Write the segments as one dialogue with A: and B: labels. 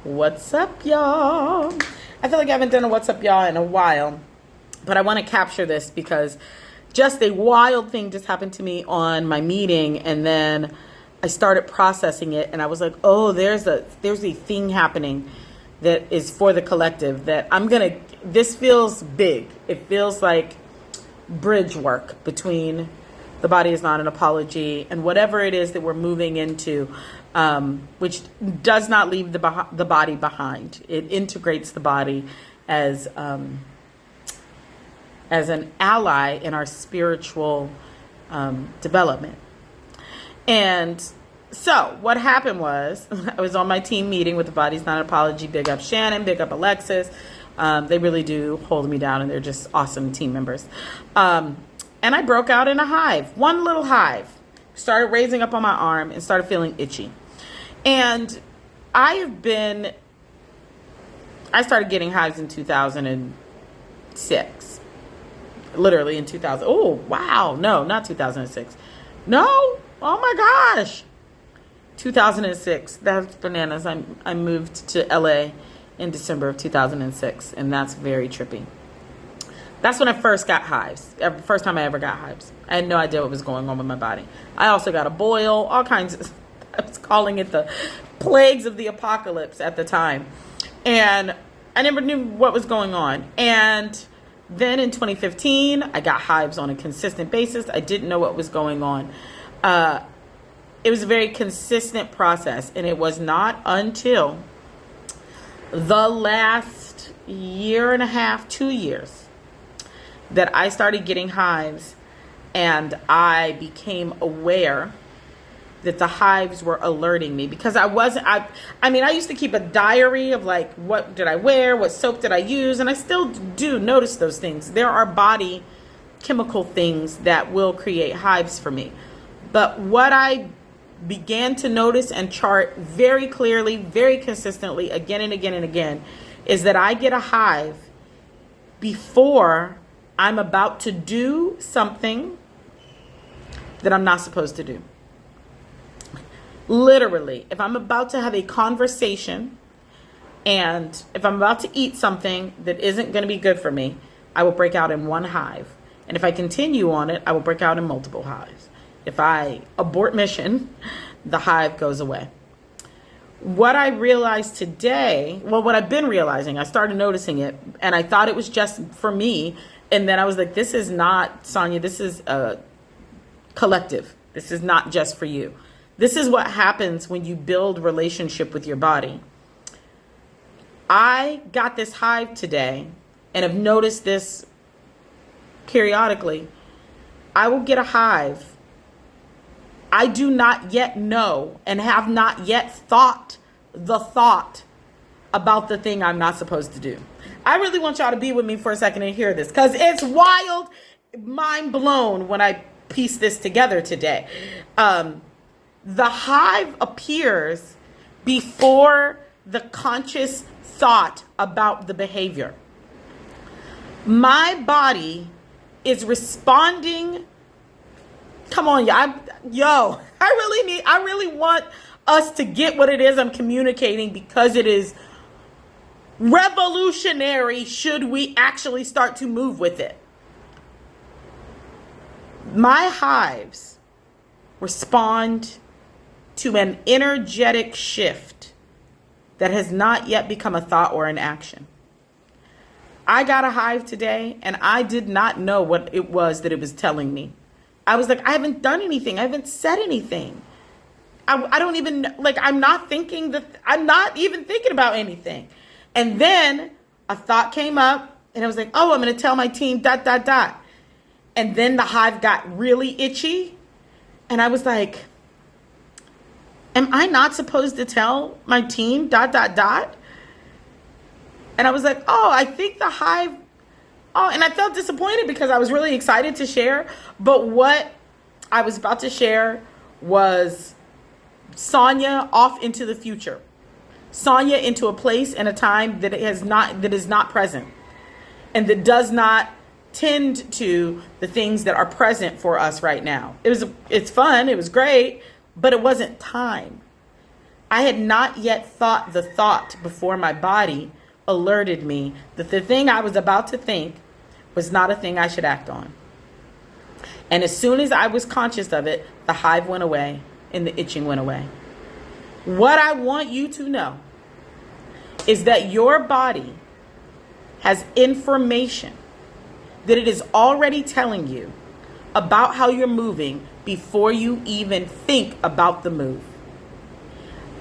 A: What's up, y'all? I feel like I haven't done a What's Up, y'all in a while, but I want to capture this because just a wild thing just happened to me on my meeting, and then I started processing it, and I was like, oh, there's a thing happening that is for the collective that this feels big. It feels like bridge work between the body is not an apology and whatever it is that we're moving into, which does not leave the body behind. It integrates the body as an ally in our spiritual development. And so what happened was I was on my team meeting with the Body's Not an Apology. Big up Shannon, big up Alexis. They really do hold me down, and they're just awesome team members. And I broke out in a hive, one little hive, started raising up on my arm and started feeling itchy. And I started getting hives in 2006, literally in 2000. Oh, wow. No, not 2006. No. Oh my gosh. 2006. That's bananas. I moved to LA in December of 2006, and that's very trippy. That's when I first got hives. First time I ever got hives. I had no idea what was going on with my body. I also got a boil, all kinds of, I was calling it the plagues of the apocalypse at the time. And I never knew what was going on. And then in 2015, I got hives on a consistent basis. I didn't know what was going on. It was a very consistent process. And it was not until the last year and a half, 2 years, that I started getting hives, and I became aware that the hives were alerting me, because I used to keep a diary of like, what did I wear? What soap did I use? And I still do notice those things. There are body chemical things that will create hives for me. But what I began to notice and chart very clearly, very consistently, again and again and again, is that I get a hive before I'm about to do something that I'm not supposed to do. Literally, if I'm about to have a conversation and if I'm about to eat something that isn't going to be good for me, I will break out in one hive. And if I continue on it, I will break out in multiple hives. If I abort mission, the hive goes away. What I realized today, what I've been realizing, I started noticing it, and I thought it was just for me. And then I was like, this is not, Sonya, this is a collective. This is not just for you. This is what happens when you build relationship with your body. I got this hive today and have noticed this periodically. I will get a hive. I do not yet know and have not yet thought the thought about the thing I'm not supposed to do. I really want y'all to be with me for a second and hear this, because it's wild, mind blown when I piece this together today. The hive appears before the conscious thought about the behavior. My body is responding. Come on, I really want us to get what it is I'm communicating, because it is revolutionary should we actually start to move with it. My hives respond to an energetic shift that has not yet become a thought or an action. I got a hive today, and I did not know what it was that it was telling me. I was like, I haven't done anything. I haven't said anything. I don't even, I'm not even thinking about anything. And then a thought came up, and I was like, oh, I'm going to tell my team ... And then the hive got really itchy. And I was like, am I not supposed to tell my team ... And I was like, oh, I think the hive, and I felt disappointed because I was really excited to share. But what I was about to share was Sonya off into the future. Sonya into a place and a time that is not present, and that does not tend to the things that are present for us right now. It's fun, it was great, but it wasn't time. I had not yet thought the thought before my body alerted me that the thing I was about to think was not a thing I should act on. And as soon as I was conscious of it, the hive went away and the itching went away. What I want you to know is that your body has information that it is already telling you about how you're moving before you even think about the move.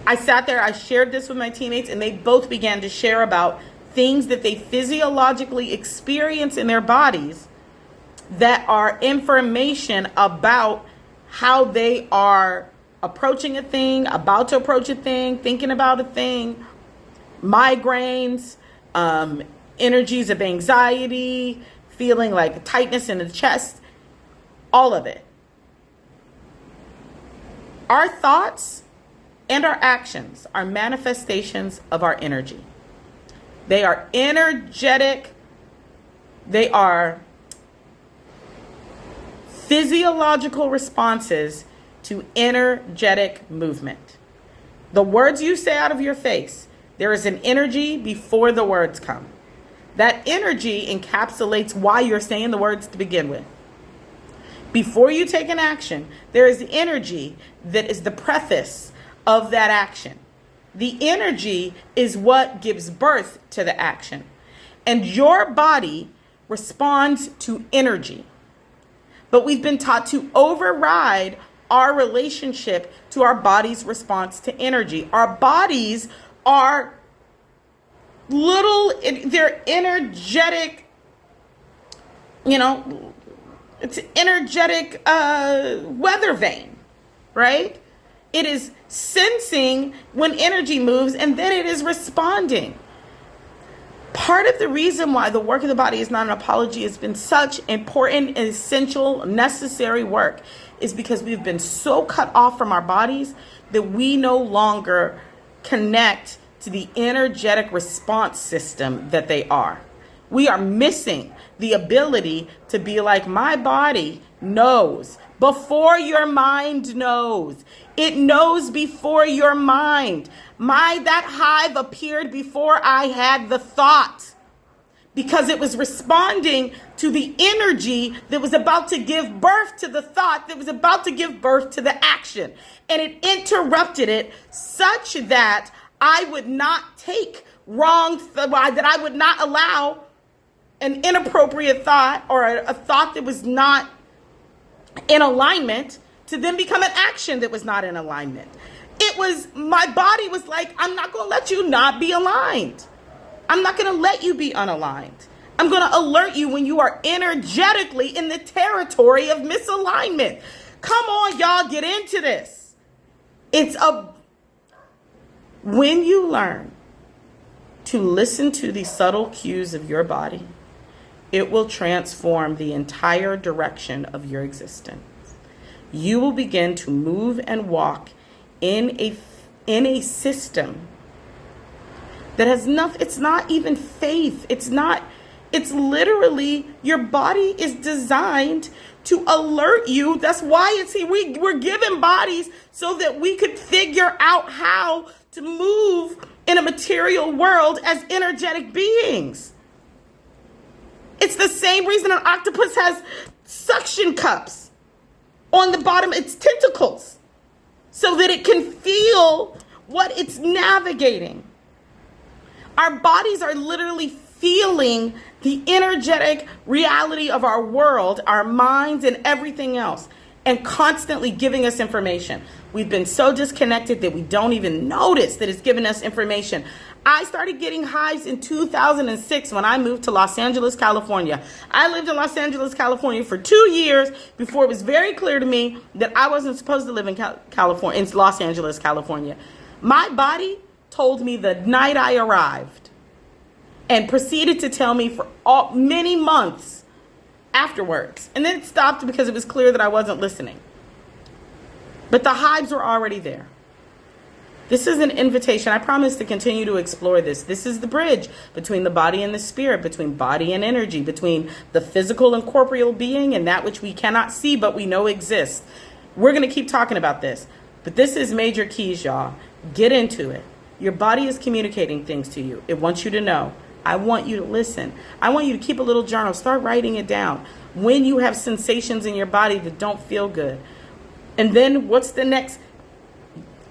A: I sat there, I shared this with my teammates, and they both began to share about things that they physiologically experience in their bodies that are information about how they are approaching a thing, about to approach a thing, thinking about a thing, migraines, energies of anxiety, feeling like tightness in the chest, all of it. Our thoughts and our actions are manifestations of our energy. They are energetic. They are physiological responses to energetic movement. The words you say out of your face, there is an energy before the words come. That energy encapsulates why you're saying the words to begin with. Before you take an action, there is energy that is the preface of that action. The energy is what gives birth to the action. And your body responds to energy. But we've been taught to override our relationship to our body's response to energy. Our bodies are they're energetic, it's energetic weather vane, right? It is sensing when energy moves and then it is responding. Part of the reason why the work of the body is not an apology has been such important, essential, necessary work is because we've been so cut off from our bodies that we no longer connect to the energetic response system that they are. We are missing the ability to be like, my body knows before your mind knows. It knows before your mind. That hive appeared before I had the thought, because it was responding to the energy that was about to give birth to the thought that was about to give birth to the action. And it interrupted it such that I would not take that I would not allow an inappropriate thought or a thought that was not in alignment to then become an action that was not in alignment. My body was like, I'm not going to let you not be aligned. I'm not going to let you be unaligned. I'm going to alert you when you are energetically in the territory of misalignment. Come on, y'all, get into this. When you learn to listen to the subtle cues of your body, it will transform the entire direction of your existence. You will begin to move and walk in a system that has nothing. It's not even faith. It's literally your body is designed to alert you. That's why we're given bodies so that we could figure out how to move in a material world as energetic beings. It's the same reason an octopus has suction cups on the bottom of its tentacles, so that it can feel what it's navigating. Our bodies are literally feeling the energetic reality of our world, our minds, and everything else, and constantly giving us information. We've been so disconnected that we don't even notice that it's giving us information. I started getting hives in 2006 when I moved to Los Angeles, California. I lived in Los Angeles, California for 2 years before it was very clear to me that I wasn't supposed to live in Los Angeles, California. My body told me the night I arrived and proceeded to tell me for many months afterwards. And then it stopped because it was clear that I wasn't listening. But the hives were already there. This is an invitation. I promise to continue to explore this. This is the bridge between the body and the spirit, between body and energy, between the physical and corporeal being and that which we cannot see but we know exists. We're going to keep talking about this. But this is major keys, y'all. Get into it. Your body is communicating things to you. It wants you to know. I want you to listen. I want you to keep a little journal. Start writing it down. When you have sensations in your body that don't feel good. And then what's the next?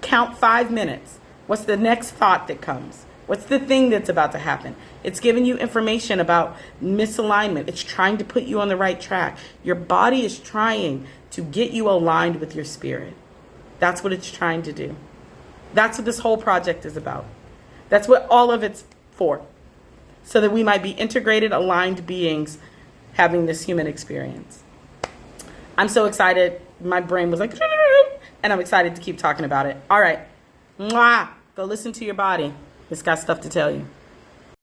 A: Count 5 minutes. What's the next thought that comes? What's the thing that's about to happen? It's giving you information about misalignment. It's trying to put you on the right track. Your body is trying to get you aligned with your spirit. That's what it's trying to do. That's what this whole project is about. That's what all of it's for. So that we might be integrated, aligned beings having this human experience. I'm so excited. My brain was like, and I'm excited to keep talking about it. All right. Mwah. Go listen to your body. It's got stuff to tell you.